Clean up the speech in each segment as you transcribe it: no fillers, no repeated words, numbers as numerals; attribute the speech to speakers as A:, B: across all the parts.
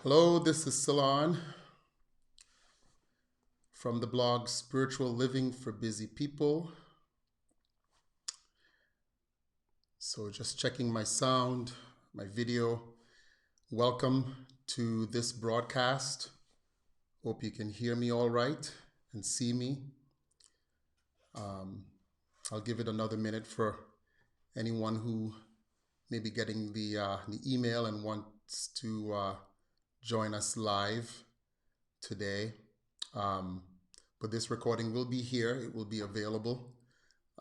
A: Hello, this is Salon from the blog Spiritual Living for Busy People. So, just checking my sound, my video. Welcome to this broadcast. Hope you can hear me all right and see me. Um, I'll give it another minute for anyone who may be getting the email and wants to join us live today. Um, but this recording will be here, it will be available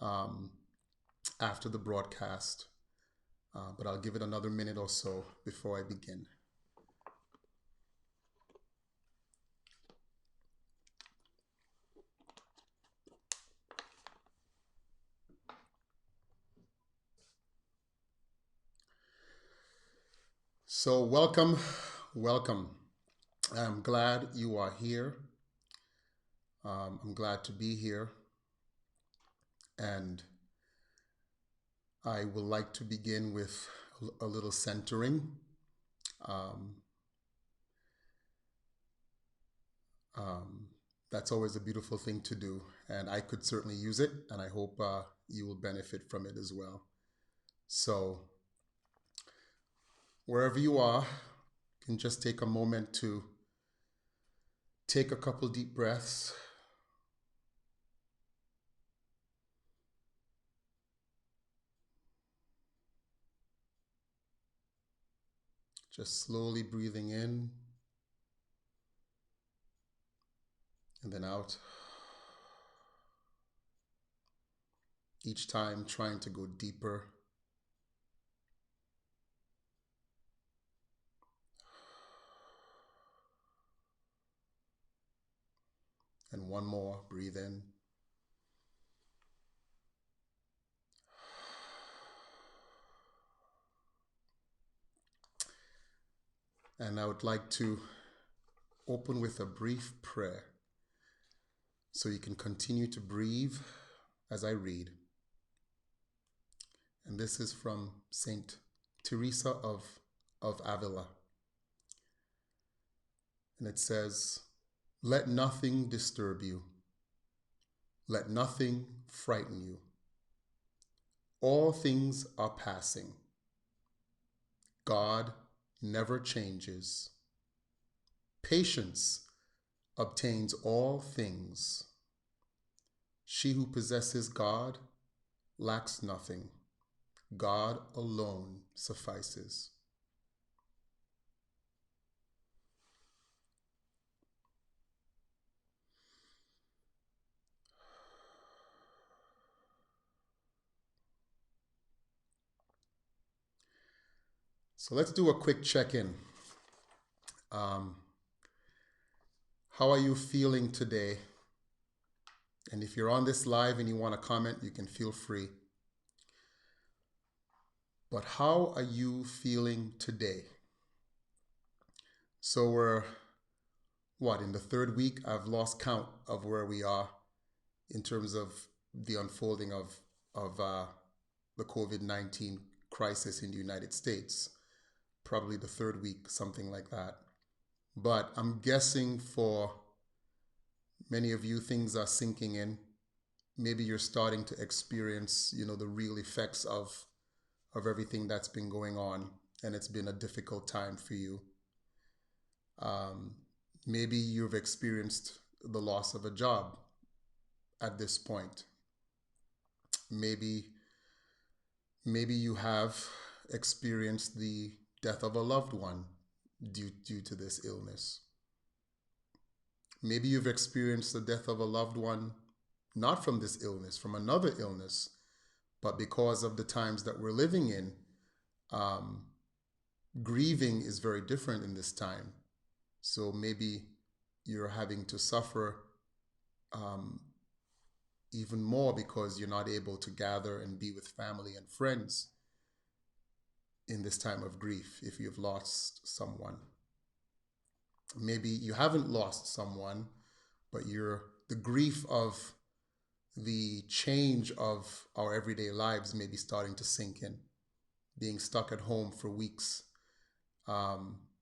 A: um, after the broadcast. But I'll give it another minute or so before I begin. So, welcome. I'm glad you are here. I'm glad to be here. And I would like to begin with a little centering. Um, um, that's always a beautiful thing to do, and I could certainly use it, and I hope you will benefit from it as well. So, wherever you are, you can just take a moment to take a couple deep breaths. Just slowly breathing in and then out. Each time trying to go deeper. And one more, breathe in. And I would like to open with a brief prayer so you can continue to breathe as I read. And this is from Saint Teresa of Avila. And it says, "Let nothing disturb you. Let nothing frighten you. All things are passing. God never changes. Patience obtains all things. She who possesses God lacks nothing. God alone suffices." So let's do a quick check-in. Um, how are you feeling today? And if you're on this live and you want to comment, you can feel free. But how are you feeling today? So we're, in the third week? I've lost count of where we are in terms of the unfolding of the COVID-19 crisis in the United States. Probably the third week, something like that. But I'm guessing for many of you, things are sinking in. Maybe you're starting to experience, the real effects of everything that's been going on, and it's been a difficult time for you. Um, Maybe you've experienced the loss of a job at this point. Maybe maybe you have experienced the death of a loved one due to this illness. Maybe you've experienced the death of a loved one not from this illness, from another illness, but because of the times that we're living in, um, grieving is very different in this time. So maybe you're having to suffer um, even more because you're not able to gather and be with family and friends in this time of grief if you've lost someone. Maybe you haven't lost someone, but the grief of the change of our everyday lives may be starting to sink in. Being stuck at home for weeks,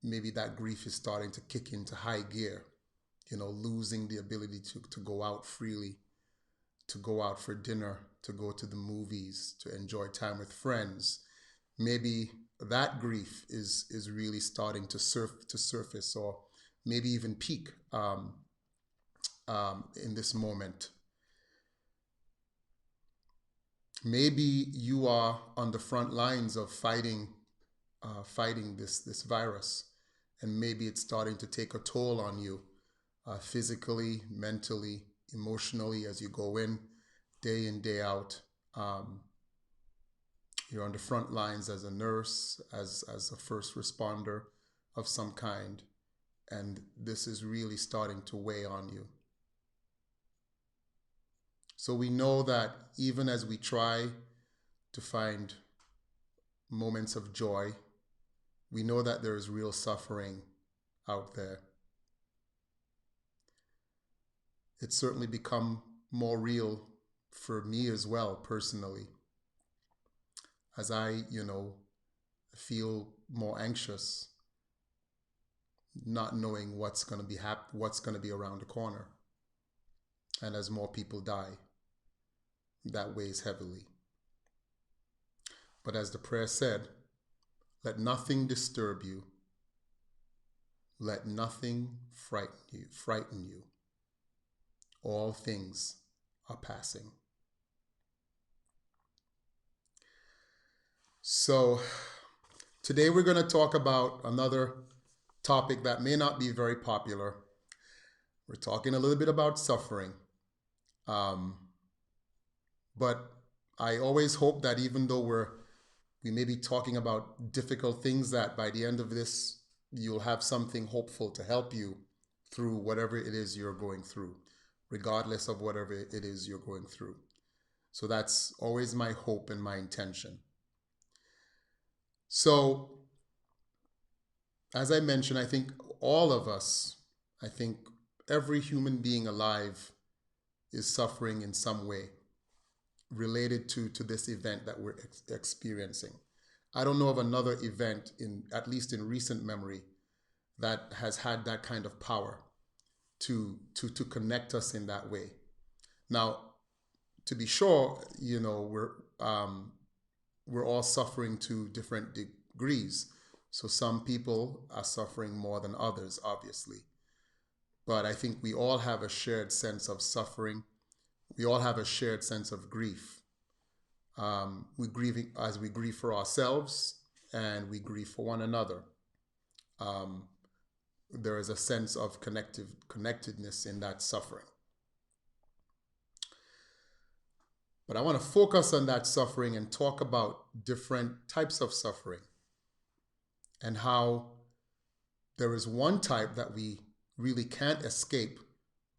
A: Maybe that grief is starting to kick into high gear, losing the ability to go out freely, to go out for dinner, to go to the movies, to enjoy time with friends. Maybe that grief is really starting to surface, or maybe even peak in this moment. Maybe you are on the front lines of fighting this virus, and maybe it's starting to take a toll on you, physically, mentally, emotionally, as you go in, day out. You're on the front lines as a nurse, as a first responder of some kind, and this is really starting to weigh on you. So we know that even as we try to find moments of joy, we know that there is real suffering out there. It's certainly become more real for me as well, personally, as I, feel more anxious, not knowing what's going to be what's going to be around the corner. And as more people die, that weighs heavily. But as the prayer said, let nothing disturb you. Let nothing frighten you. All things are passing. So today we're going to talk about another topic that may not be very popular. We're talking a little bit about suffering. But I always hope that even though we may be talking about difficult things, that by the end of this, you'll have something hopeful to help you through whatever it is you're going through, regardless of whatever it is you're going through. So that's always my hope and my intention. So, as I mentioned, I think all of us, I think every human being alive is suffering in some way related to this event that we're experiencing. I don't know of another event, at least in recent memory, that has had that kind of power to connect us in that way. Now, to be sure, we're all suffering to different degrees. So some people are suffering more than others, obviously. But I think we all have a shared sense of suffering. We all have a shared sense of grief. We grieve for ourselves, and we grieve for one another. There is a sense of connectedness in that suffering. But I want to focus on that suffering and talk about different types of suffering, and how there is one type that we really can't escape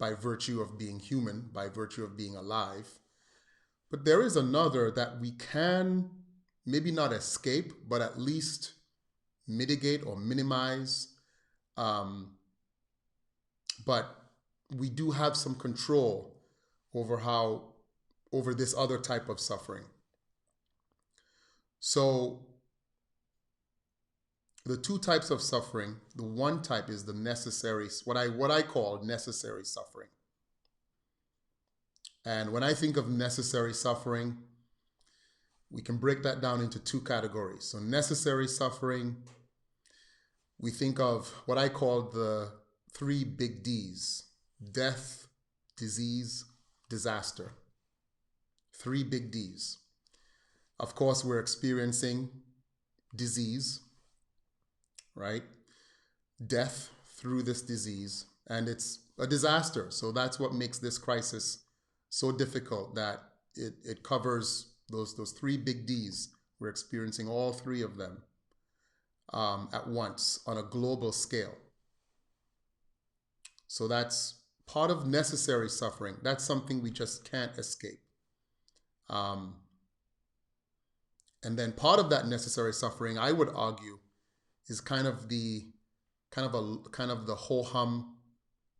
A: by virtue of being human, by virtue of being alive. But there is another that we can maybe not escape, but at least mitigate or minimize. But we do have some control over this other type of suffering. So the two types of suffering, the one type is the necessary, what I call necessary suffering. And when I think of necessary suffering, we can break that down into two categories. So necessary suffering, we think of what I call the 3 big Ds: death, disease, disaster. 3 big Ds. Of course, we're experiencing disease, right? Death through this disease, and it's a disaster. So that's what makes this crisis so difficult, that it covers those 3 big Ds. We're experiencing all 3 of them at once on a global scale. So that's part of necessary suffering. That's something we just can't escape. And then part of that necessary suffering, I would argue, is kind of the ho-hum,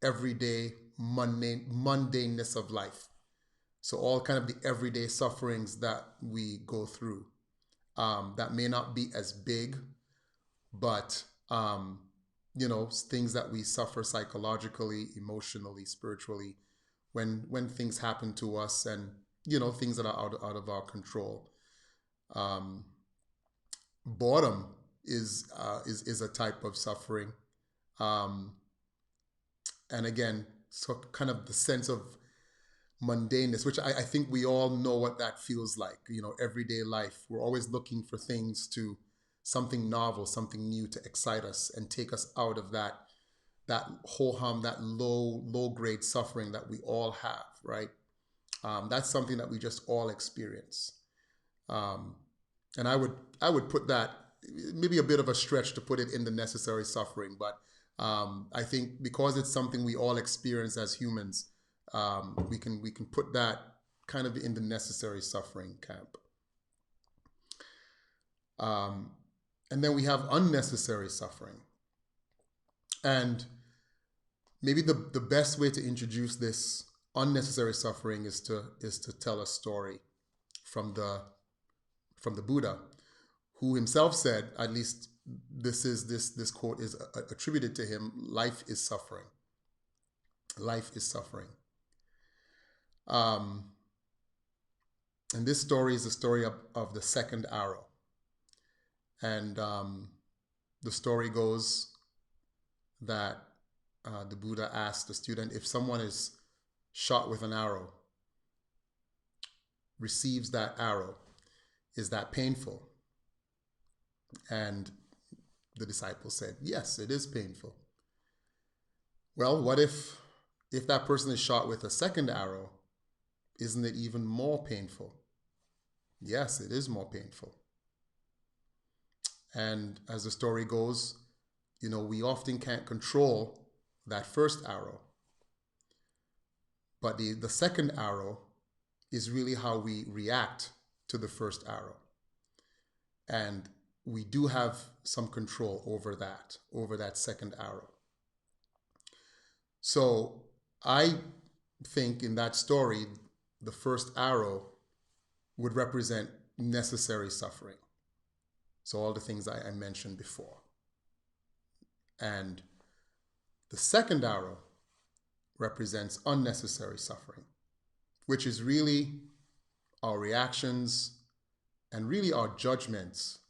A: everyday mundaneness of life. So all kind of the everyday sufferings that we go through, that may not be as big, but um, things that we suffer psychologically, emotionally, spiritually, when things happen to us, and things that are out of our control. Um, Boredom is a type of suffering, um, and again, so kind of the sense of mundaneness, which I think we all know what that feels like. Everyday life, we're always looking for things to something novel, something new to excite us and take us out of that ho hum, that low grade suffering that we all have, right? That's something that we just all experience. Um, and I would put that, maybe a bit of a stretch to put it in the necessary suffering, but I think because it's something we all experience as humans, we can put that kind of in the necessary suffering camp. Um, and then we have unnecessary suffering, and maybe the best way to introduce this unnecessary suffering is to tell a story from the Buddha, who himself said, at least this quote is attributed to him: life is suffering. Life is suffering. Um, and this story is the story of the second arrow. And the story goes that the Buddha asked the student, if someone is shot with an arrow, receives that arrow, is that painful? And the disciple said, yes, it is painful. Well, what if that person is shot with a second arrow? Isn't it even more painful? Yes, it is more painful. And as the story goes, we often can't control that first arrow. But the second arrow is really how we react to the first arrow. And we do have some control over that second arrow. So I think in that story, the first arrow would represent necessary suffering. So all the things I mentioned before. And the second arrow represents unnecessary suffering, which is really our reactions and really our judgments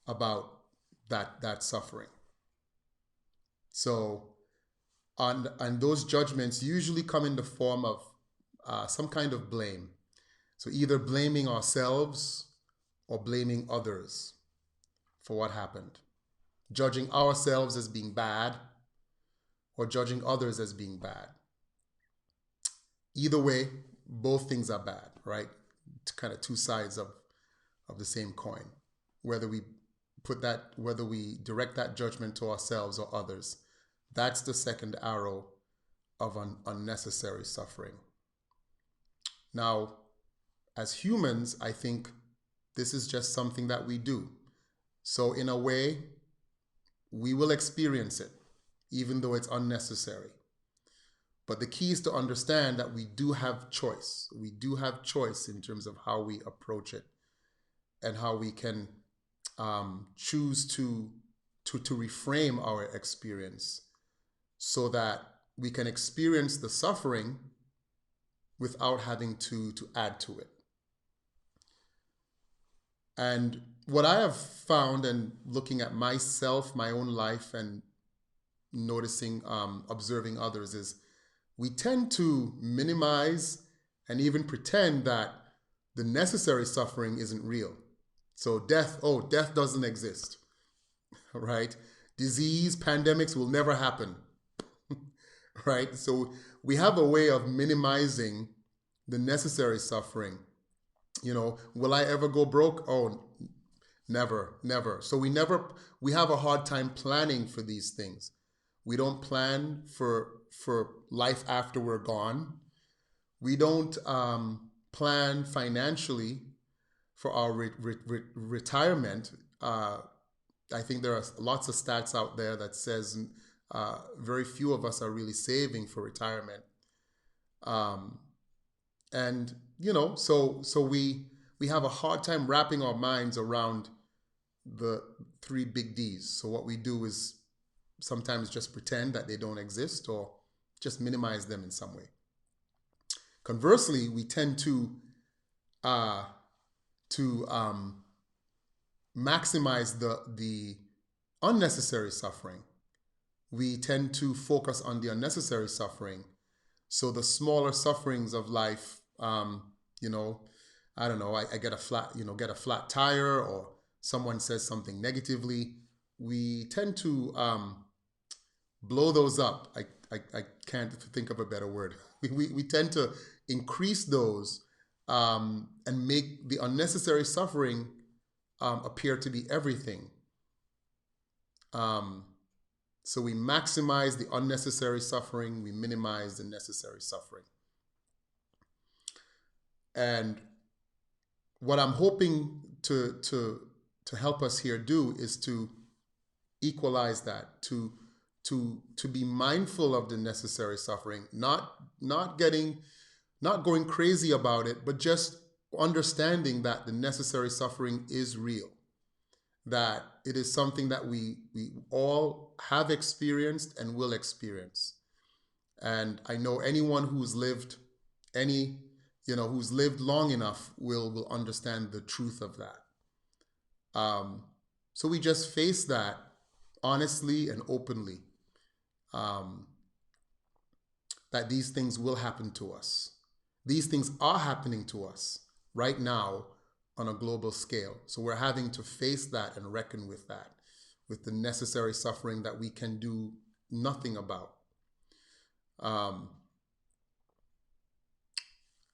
A: about that suffering. So, and those judgments usually come in the form of some kind of blame. So either blaming ourselves or blaming others for what happened. Judging ourselves as being bad or judging others as being bad. Either way, both things are bad, right? It's kind of two sides of the same coin. Whether we direct that judgment to ourselves or others, that's the second arrow of unnecessary suffering. Now, as humans, I think this is just something that we do. So in a way, we will experience it, even though it's unnecessary. But the key is to understand that we do have choice. We do have choice in terms of how we approach it and how we can choose to reframe our experience so that we can experience the suffering without having to add to it. And what I have found, and looking at myself, my own life, and noticing, observing others, is we tend to minimize and even pretend that the necessary suffering isn't real. So death doesn't exist, right? Disease, pandemics will never happen, right? So we have a way of minimizing the necessary suffering. Will I ever go broke? Oh, never. So we have a hard time planning for these things. We don't plan for life after we're gone. We don't plan financially for our retirement. I think there are lots of stats out there that says very few of us are really saving for retirement. And so we have a hard time wrapping our minds around three big D's. So what we do is sometimes just pretend that they don't exist or just minimize them in some way. Conversely, we tend to uh, maximize the unnecessary suffering. We tend to focus on the unnecessary suffering. So the smaller sufferings of life, you know, I don't know, I get a flat tire, or someone says something negatively. We tend to blow those up. I can't think of a better word. We tend to increase those and make the unnecessary suffering appear to be everything. So we maximize the unnecessary suffering, we minimize the necessary suffering. And what I'm hoping to help us here do is to equalize that, to be mindful of the necessary suffering, not going crazy about it, but just understanding that the necessary suffering is real, that it is something that we all have experienced and will experience. And I know anyone who's lived who's lived long enough will understand the truth of that. So we just face that honestly and openly, that these things will happen to us. These things are happening to us right now on a global scale. So we're having to face that and reckon with that, with the necessary suffering that we can do nothing about.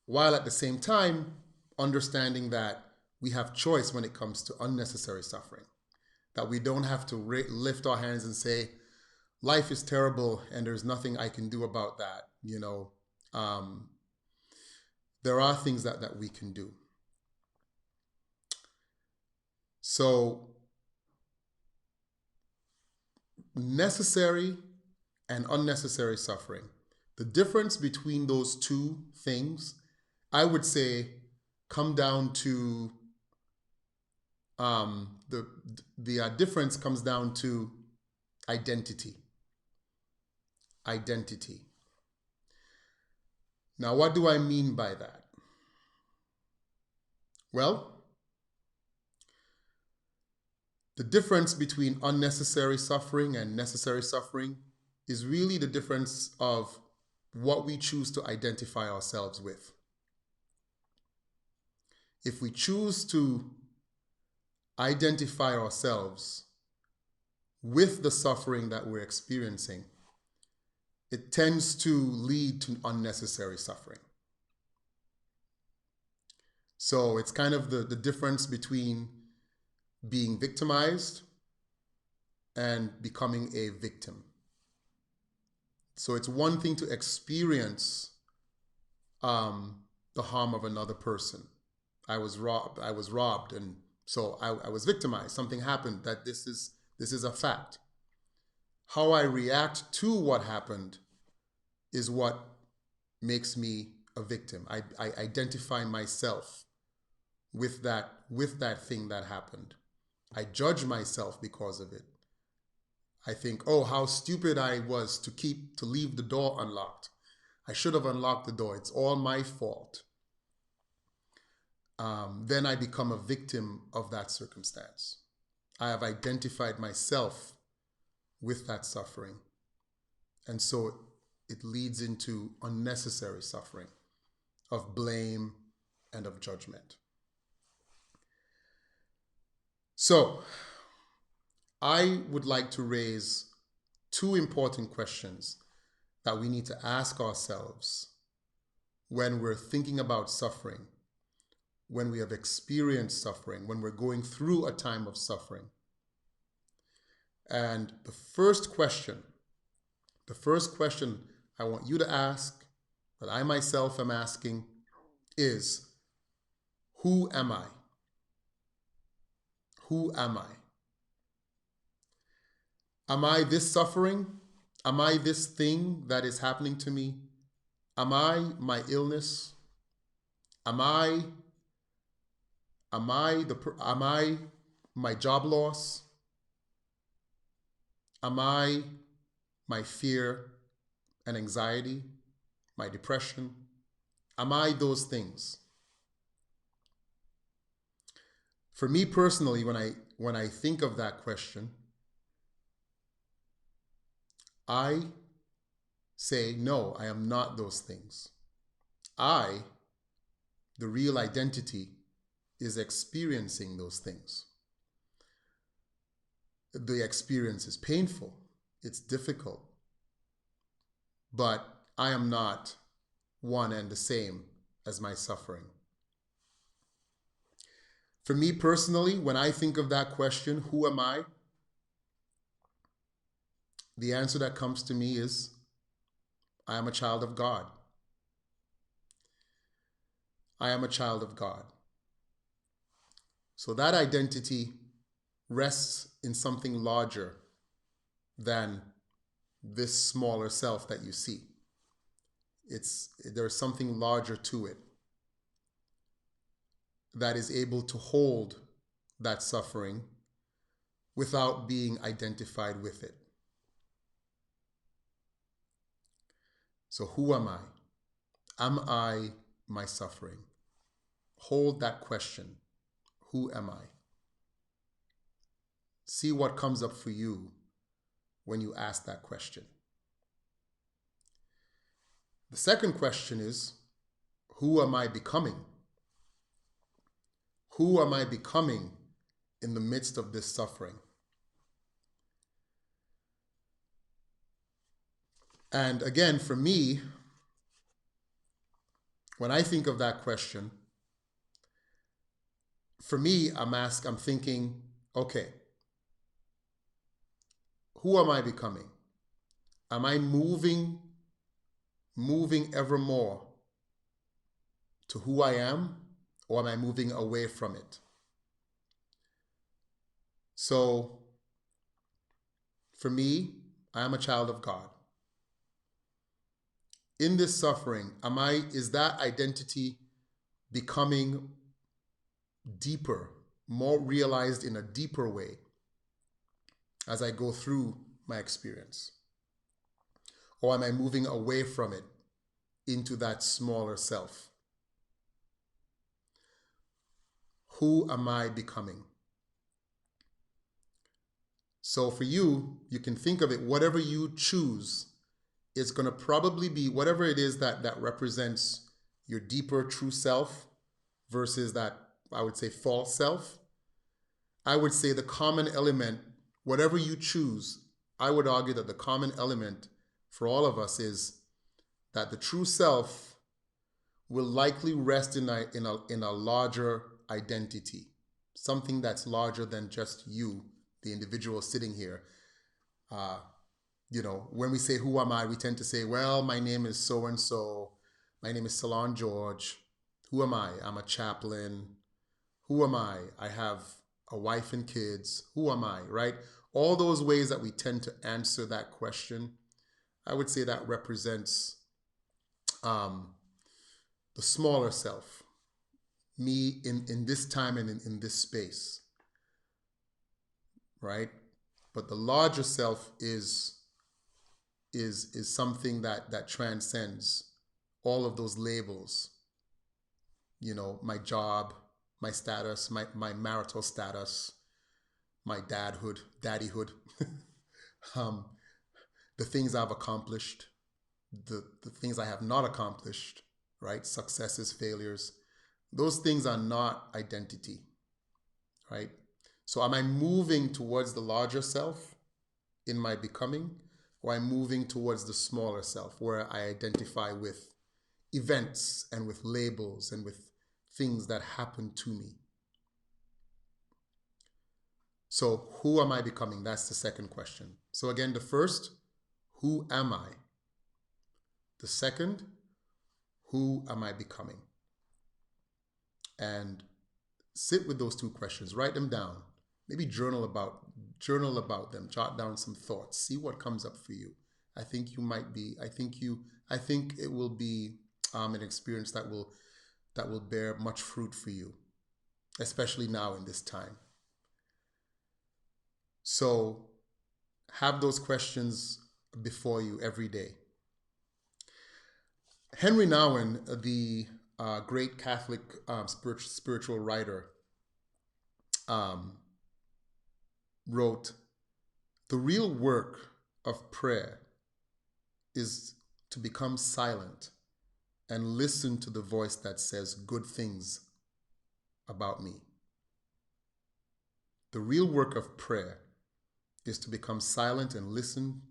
A: While at the same time, understanding that we have choice when it comes to unnecessary suffering, that we don't have to lift our hands and say, life is terrible and there's nothing I can do about that. There are things that we can do. So necessary and unnecessary suffering, the difference between those two things, I would say, come down to the difference comes down to identity. Identity. Now, what do I mean by that? Well, the difference between unnecessary suffering and necessary suffering is really the difference of what we choose to identify ourselves with. If we choose to identify ourselves with the suffering that we're experiencing, it tends to lead to unnecessary suffering. So it's kind of the difference between being victimized and becoming a victim. So it's one thing to experience the harm of another person. I was robbed, and so I was victimized. Something happened. That this is a fact. How I react to what happened is what makes me a victim. I identify myself with that thing that happened. I judge myself because of it. I think, oh, how stupid I was to leave the door unlocked. I should have unlocked the door. It's all my fault. Then I become a victim of that circumstance. I have identified myself with that suffering. And so it leads into unnecessary suffering of blame and of judgment. So I would like to raise two important questions that we need to ask ourselves when we're thinking about suffering, when we have experienced suffering, when we're going through a time of suffering. And the first question I want you to ask, that I myself am asking, is, who am I? Who am I? Am I this suffering? Am I this thing that is happening to me? Am I my illness? Am I my job loss? Am I my fear and anxiety, my depression? Am I those things? For me personally, when I think of that question, I say, no, I am not those things. I, the real identity, is experiencing those things. The experience is painful, it's difficult, but I am not one and the same as my suffering. For me personally, when I think of that question, who am I? The answer that comes to me is, I am a child of God. I am a child of God. So that identity rests in something larger than this smaller self that you see. There's something larger to it that is able to hold that suffering without being identified with it. So who am I? Am I my suffering? Hold that question. Who am I? See what comes up for you when you ask that question. The second question is, who am I becoming? Who am I becoming in the midst of this suffering? And again, for me, when I think of that question, for me, I'm thinking, okay, who am I becoming? Am I moving ever more to who I am, or am I moving away from it? So, for me, I am a child of God. In this suffering, is that identity becoming deeper, more realized in a deeper way as I go through my experience? Or am I moving away from it into that smaller self? Who am I becoming? So for you, you can think of it, whatever you choose, it's going to probably be whatever it is that represents your deeper true self versus that, I would say, false self. I would say the common element, whatever you choose, I would argue that the common element for all of us is that the true self will likely rest in a larger identity, something that's larger than just you, the individual sitting here. When we say, who am I? We tend to say, well, my name is so-and-so. My name is Salon George. Who am I? I'm a chaplain. Who am I? I have a wife and kids. Who am I, right? All those ways that we tend to answer that question, I would say that represents the smaller self, me in this time and in this space, right? But the larger self is something that transcends all of those labels. My job, my status, my marital status, my daddyhood, the things I've accomplished, the things I have not accomplished, right? Successes, failures. Those things are not identity, right? So am I moving towards the larger self in my becoming, or am I moving towards the smaller self where I identify with events and with labels and with things that happen to me? So who am I becoming? That's the second question. So again, the first, who am I? The second, who am I becoming? And sit with those two questions, write them down, maybe journal about them, jot down some thoughts, see what comes up for you. I think it will be an experience that will bear much fruit for you, especially now in this time. So have those questions before you every day. Henry Nouwen, the great Catholic spiritual writer, wrote, "The real work of prayer is to become silent and listen to the voice that says good things about me." The real work of prayer is to become silent and listen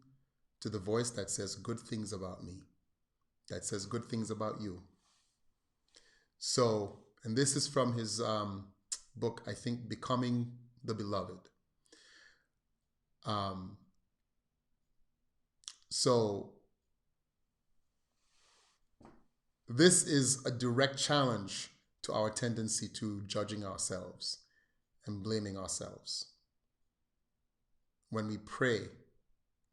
A: to the voice that says good things about me, that says good things about you. So, and this is from his book, I think, Becoming the Beloved. So, this is a direct challenge to our tendency to judging ourselves and blaming ourselves. When we pray,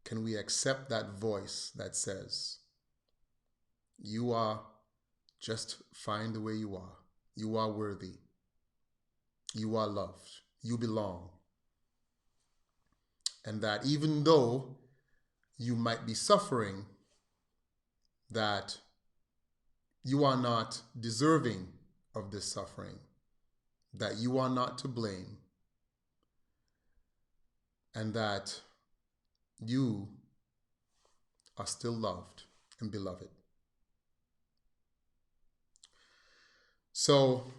A: can we accept that voice that says, you are just fine the way you are. You are worthy. You are loved. You belong. And that even though you might be suffering, that you are not deserving of this suffering, that you are not to blame, and that you are still loved and beloved. So,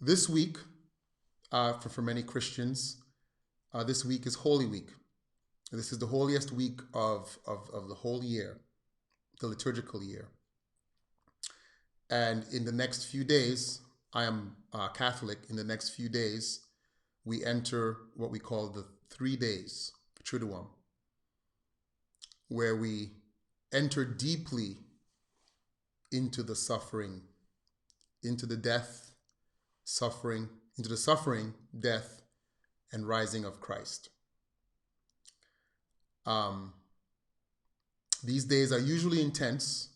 A: this week, for many Christians, this week is Holy Week. This is the holiest week of the whole year, the liturgical year. And in the next few days, I am Catholic. In the next few days, we enter what we call the 3 days, Triduum, where we enter deeply into the suffering, into the death, suffering, into the suffering, death, and rising of Christ. These days are usually intense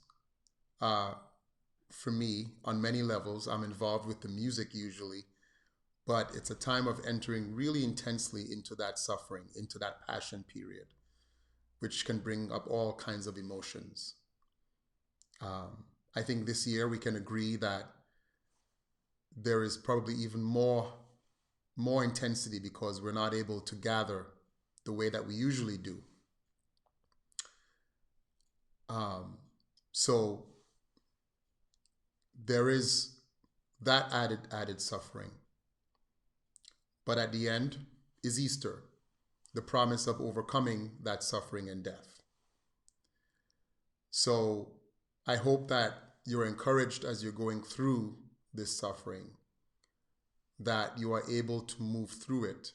A: for me on many levels. I'm involved with the music usually, but it's a time of entering really intensely into that suffering, into that passion period, which can bring up all kinds of emotions. I think this year we can agree that there is probably even more intensity because we're not able to gather the way that we usually do. So there is that added suffering. But at the end is Easter, the promise of overcoming that suffering and death. So I hope that you're encouraged as you're going through this suffering, that you are able to move through it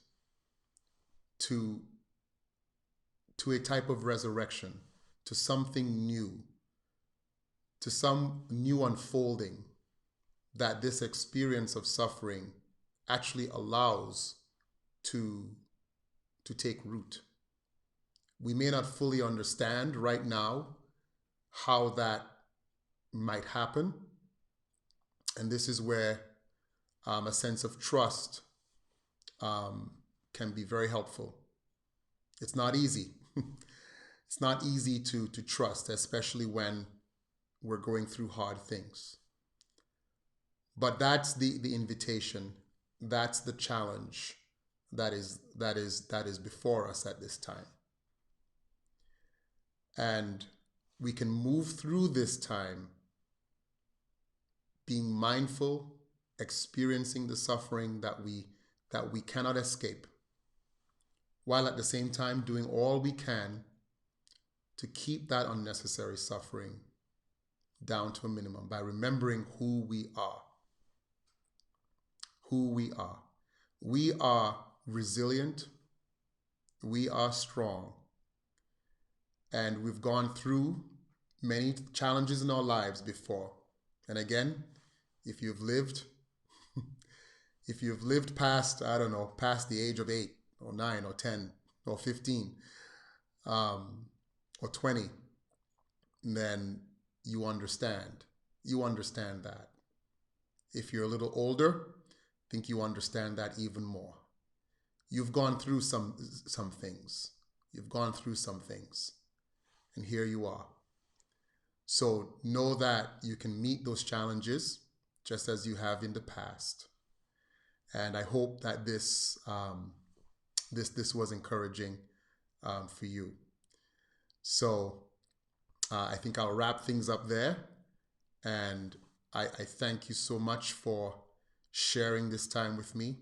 A: to a type of resurrection, to something new, to some new unfolding, that this experience of suffering actually allows to take root. We may not fully understand right now how that might happen. And this is where a sense of trust can be very helpful. It's not easy. It's not easy to trust, especially when we're going through hard things. But that's the invitation. That's the challenge that is before us at this time. And we can move through this time being mindful, experiencing the suffering that we cannot escape, while at the same time doing all we can to keep that unnecessary suffering down to a minimum by remembering who we are. Who we are. We are resilient. We are strong. And we've gone through many challenges in our lives before. And again, if you've lived past, I don't know, past the age of 8 or 9 or 10 or 15 or 20, then you understand. You understand that. If you're a little older, think you understand that even more. You've gone through some things. You've gone through some things. And here you are. So know that you can meet those challenges just as you have in the past. And I hope that this was encouraging for you. So I think I'll wrap things up there. And I thank you so much for sharing this time with me.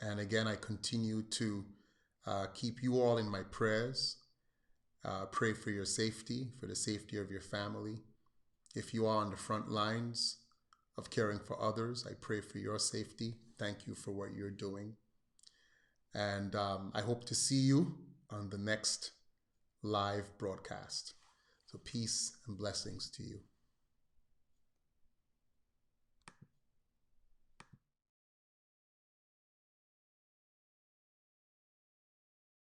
A: And again, I continue to keep you all in my prayers. Pray for your safety, for the safety of your family. If you are on the front lines of caring for others, I pray for your safety. Thank you for what you're doing. And I hope to see you on the next live broadcast. So peace and blessings to you.